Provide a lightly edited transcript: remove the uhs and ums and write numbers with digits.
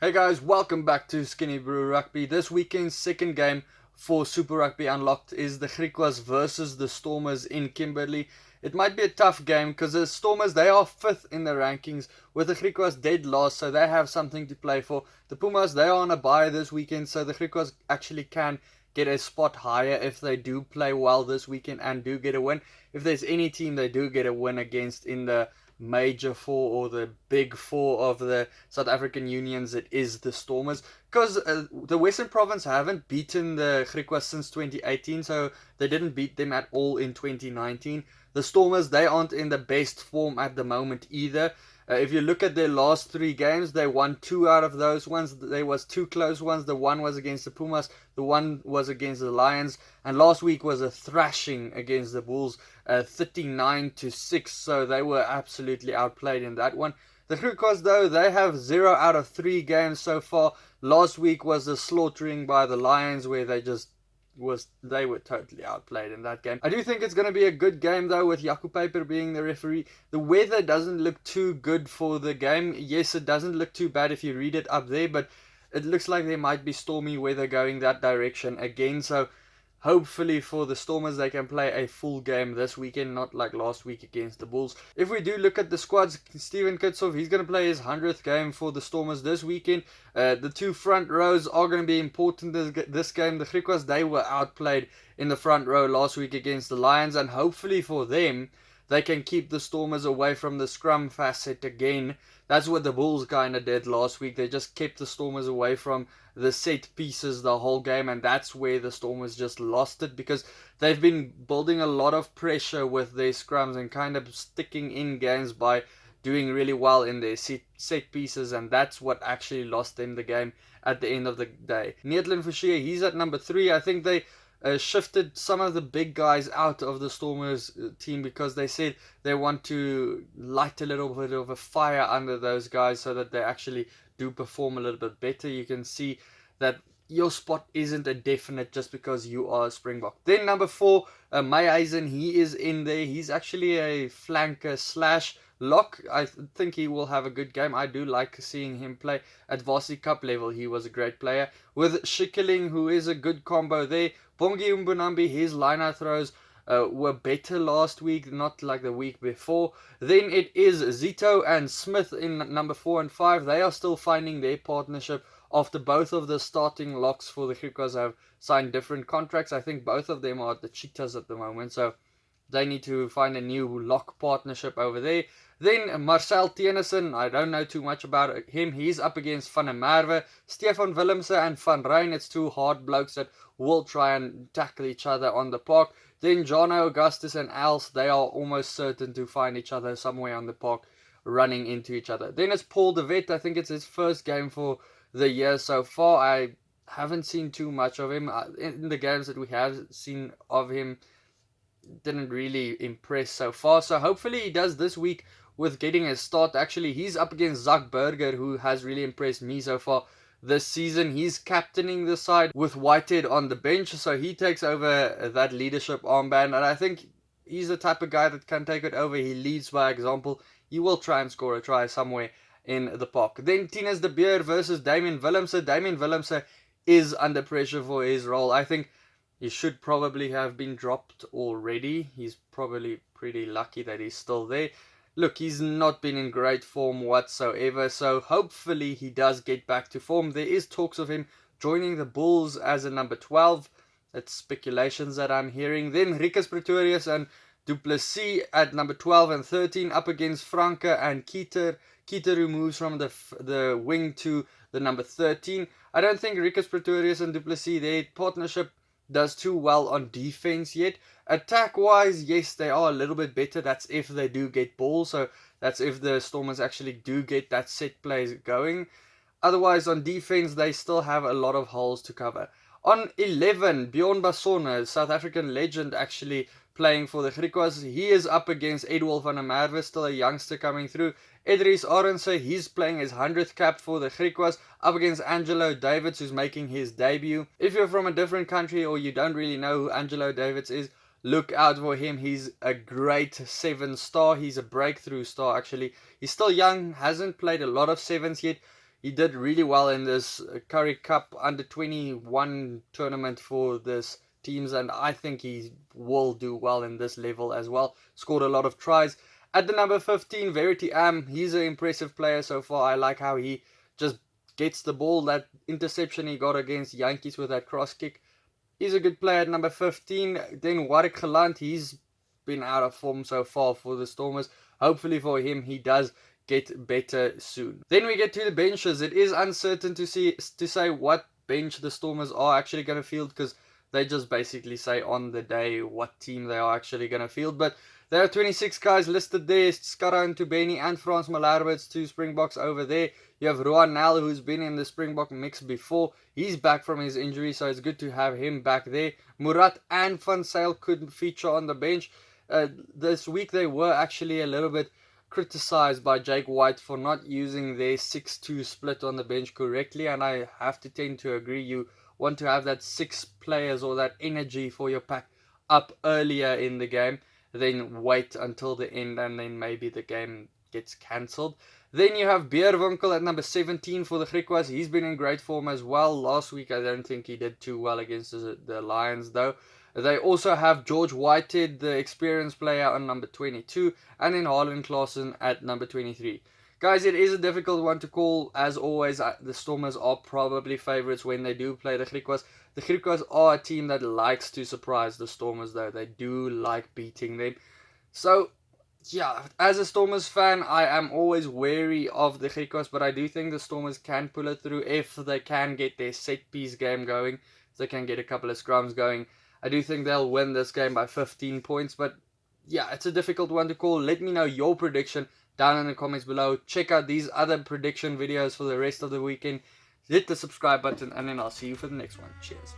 Hey guys, welcome back to SkinnyBru Rugby. This weekend's second game for Super Rugby Unlocked is the Griquas versus the Stormers in Kimberley. It might be a tough game because the Stormers, they are 5th in the rankings with the Griquas dead last, so they have something to play for. The Pumas, they are on a bye this weekend, so the Griquas actually can get a spot higher if they do play well this weekend and do get a win. If there's any team they do get a win against in the major four or the big four of the South African unions, it is the Stormers, because the Western Province haven't beaten the Griquas since 2018, so they didn't beat them at all in 2019. The Stormers, they aren't in the best form at the moment either. If you look at their last 3 games, they won 2 out of those ones. There was 2 close ones. The one was against the Pumas, the one was against the Lions, and last week was a thrashing against the Bulls, 39-6. So they were absolutely outplayed in that one. The Griquas, though, they have 0 out of 3 games so far. Last week was a slaughtering by the Lions, where they were totally outplayed in that game. I do think it's going to be a good game though, with Jaco Paper being the referee. The weather doesn't look too good for the game. Yes, it doesn't look too bad if you read it up there, but it looks like there might be stormy weather going that direction again. So hopefully for the Stormers, they can play a full game this weekend, not like last week against the Bulls. If we do look at the squads, Steven Kitshoff, he's going to play his 100th game for the Stormers this weekend. The 2 front rows are going to be important this game. The Griquas, they were outplayed in the front row last week against the Lions, and hopefully for them, they can keep the Stormers away from the scrum facet again. That's what the Bulls kind of did last week. They just kept the Stormers away from the set pieces the whole game, and that's where the Stormers just lost it, because they've been building a lot of pressure with their scrums and kind of sticking in games by doing really well in their set pieces, and that's what actually lost them the game at the end of the day. Neetland Forshire, he's at number 3. I think they shifted some of the big guys out of the Stormers team because they said they want to light a little bit of a fire under those guys so that they actually do perform a little bit better. You can see that your spot isn't a definite just because you are a Springbok. Then number 4, Meijhuisen, he is in there. He's actually a flanker slash lock. I think he will have a good game. I do like seeing him play at Varsity Cup level. He was a great player. With Schikkeling, who is a good combo there. Bongi Mbunambi, his line-out throws were better last week, not like the week before. Then it is Zito and Smith in number 4 and 5. They are still finding their partnership after both of the starting locks for the Griquas have signed different contracts. I think both of them are at the Cheetahs at the moment, so they need to find a new lock partnership over there. Then Marcel Tennyson, I don't know too much about him. He's up against Van der Merwe, Stefan Willemse and Van Ryn. It's 2 hard blokes that will try and tackle each other on the park. Then Jono, Augustus and Els, they are almost certain to find each other somewhere on the park running into each other. Then it's Paul de Wet. I think it's his first game for the year so far. I haven't seen too much of him. In the games that we have seen of him, didn't really impress so far. So hopefully he does this week with getting a start. Actually, he's up against Zach Burger, who has really impressed me so far this season. He's captaining the side with Whitehead on the bench, so he takes over that leadership armband, and I think he's the type of guy that can take it over. He leads by example. He will try and score a try somewhere in the park. Then Tinus de Beer versus Damian Willemse. Damian Willemse is under pressure for his role. I think he should probably have been dropped already. He's probably pretty lucky that he's still there. Look, he's not been in great form whatsoever, so hopefully he does get back to form. There is talks of him joining the Bulls as a number 12. That's speculations that I'm hearing. Then Rikus Pretorius and Du Plessis at number 12 and 13 up against Franke and Kieter. Kieter, who moves from the wing to the number 13. I don't think Rikus Pretorius and Du Plessis, their partnership does too well on defense yet. Attack-wise, yes, they are a little bit better. That's if they do get balls. So that's if the Stormers actually do get that set plays going. Otherwise, on defense, they still have a lot of holes to cover. On 11, Bjorn Basson, South African legend, actually playing for the Griquas. He is up against Edwald van der Merwe, still a youngster coming through. Edries Arendse, he's playing his 100th cap for the Griquas, up against Angelo Davids, who's making his debut. If you're from a different country or you don't really know who Angelo Davids is, look out for him. He's a great 7-star. He's a breakthrough star, actually. He's still young, hasn't played a lot of 7s yet. He did really well in this Curry Cup under 21 tournament for this teams, and I think he will do well in this level as well. Scored a lot of tries. At the number 15, Verity Am, he's an impressive player so far. I like how he just gets the ball. That interception he got against Yankees with that cross kick. He's a good player at number 15. Then Warwick Geland, he's been out of form so far for the Stormers. Hopefully for him, he does get better soon. Then we get to the benches. It is uncertain to say what bench the Stormers are actually going to field, because they just basically say on the day what team they are actually going to field. But there are 26 guys listed there. Skara and Tubeni and Frans Malherbe, 2 Springboks over there. You have Roan Nel, who's been in the Springbok mix before. He's back from his injury, so it's good to have him back there. Murat and Van Sail could feature on the bench. This week they were actually a little bit criticized by Jake White for not using their 6-2 split on the bench correctly, and I have to tend to agree. You want to have that 6 players or that energy for your pack up earlier in the game, then wait until the end, and then maybe the game gets cancelled. Then you have Beerwinkel at number 17 for the Griquas. He's been in great form as well. Last week I don't think he did too well against the Lions though. They also have George Whitehead, the experienced player, on number 22, and then Harlan Claassen at number 23. Guys, it is a difficult one to call. As always, the Stormers are probably favourites when they do play the Griquas. The Griquas are a team that likes to surprise the Stormers though. They do like beating them. So, yeah, as a Stormers fan, I am always wary of the Griquas, but I do think the Stormers can pull it through if they can get their set-piece game going. If they can get a couple of scrums going. I do think they'll win this game by 15 points, but yeah, it's a difficult one to call. Let me know your prediction down in the comments below. Check out these other prediction videos for the rest of the weekend. Hit the subscribe button, and then I'll see you for the next one. Cheers.